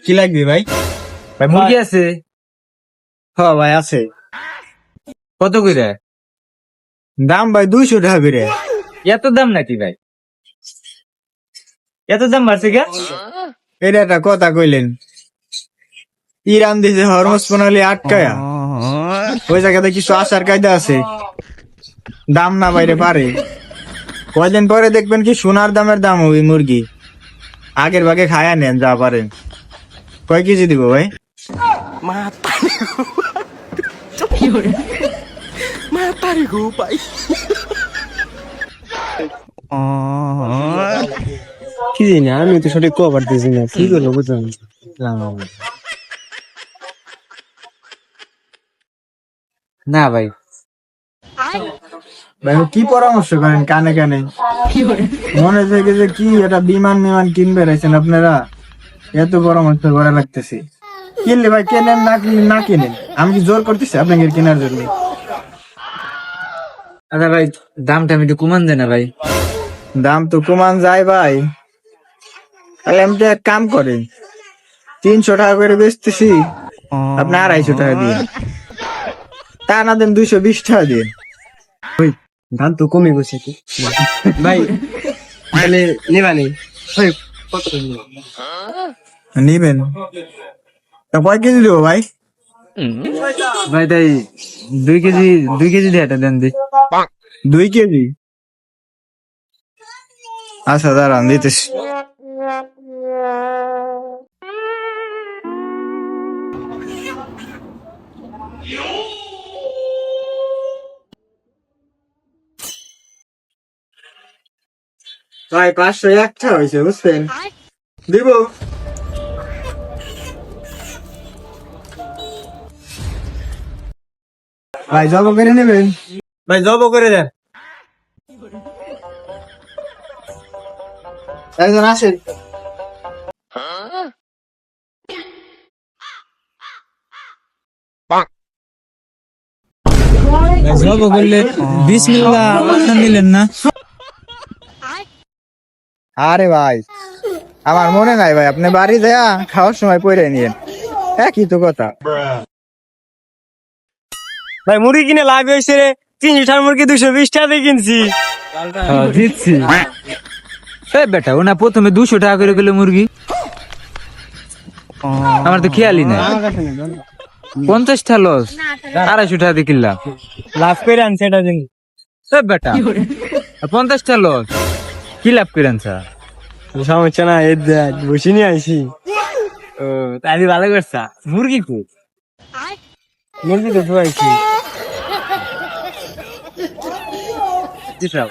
কি লাগবে ভাই? ভাই মুরগি আছে? হ্যাঁ ভাই আছে। কত করে? দাম ভাই 200 টাকা করে। এত দাম নাকি ভাই? এত দাম বাড়ছে কে? এটা একটা কথা কইলেন। ইরান দেশে হরমোজ প্রণালী আটকায়া ওই জায়গাতে কিছু আসার কায়দা আছে, দাম না বাইরে পারে। কয়দিন পরে দেখবেন কি সোনার দামের দাম হবে মুরগি। আগের ভাগে খায়া নেন যা পারেন। কয় কেজি দিব ভাই? কি জানি আমি তো সঠিক কো পারতেছি না, কি করবো বুঝলাম না ভাই। ভাই কি পরামর্শ করেন কানে কানে? মনে থেকে যে কি এটা বিমান কিনবে রাখছেন আপনারা, এত পরামর্শ করা লাগতেছে। কিনলে ভাই কেনেন, না কিনলে না কিনেন। আমি কি জোর করতেছি আপনাকে কেনার জন্য? আচ্ছা ভাই, দামটা আমি একটু কমান দেয় না ভাই? দাম তো কমান যায় ভাই, তাহলে আমি তো এক কাম করেন, 300 টাকা করে বেচতেছি, আপনি 250 টাকা দিয়ে, তা না দেন 220 টাকা দিয়ে। ধান তো কমে গেছে কি ভাই, তাহলে নেবানি ভাই? কত করে নিবো? নিবেন তা কয় কেজি দেবো ভাই? ভাই তাই 2 কেজি দিয়ে এটা দেন দি। 2 কেজি? আচ্ছা দাঁড়ান দিতেছি। ভাই 501 হয়েছে বুঝছেন, দিব? ভাই জব করে নেবেন? ভাই জব করে দেন। একজন আসেন। জব করলে বিসমিল্লাহ আপনার নিলেন না? আরে ভাই আমার মনে নাই ভাই, আপনি বাড়ি দেয়া খাওয়ার সময় পড়ে নিয়েন, একই তো কথা। ভাই মুরগি কিনে লাভ হয়েছে রে, 300 মুরগি 220 টাকা দিয়ে কিনছি। দিচ্ছি। বেটা ওনা প্রথমে 200 টাকা করে গেলে মুরগি, আমার তো খেয়ালই নাই। 50টা লস, 250 টাকা দিয়ে কিনলাম। লাভ করে আনছে এটা দিন। বেটা 50টা লস, কি লাভ করে আনছা? সমস্যা না, এই বসে নিয়ে আইসি। ও তাই ভালো করছা। মুরগি কো? মুরগি তো ধুয়াইছি। দিছাও।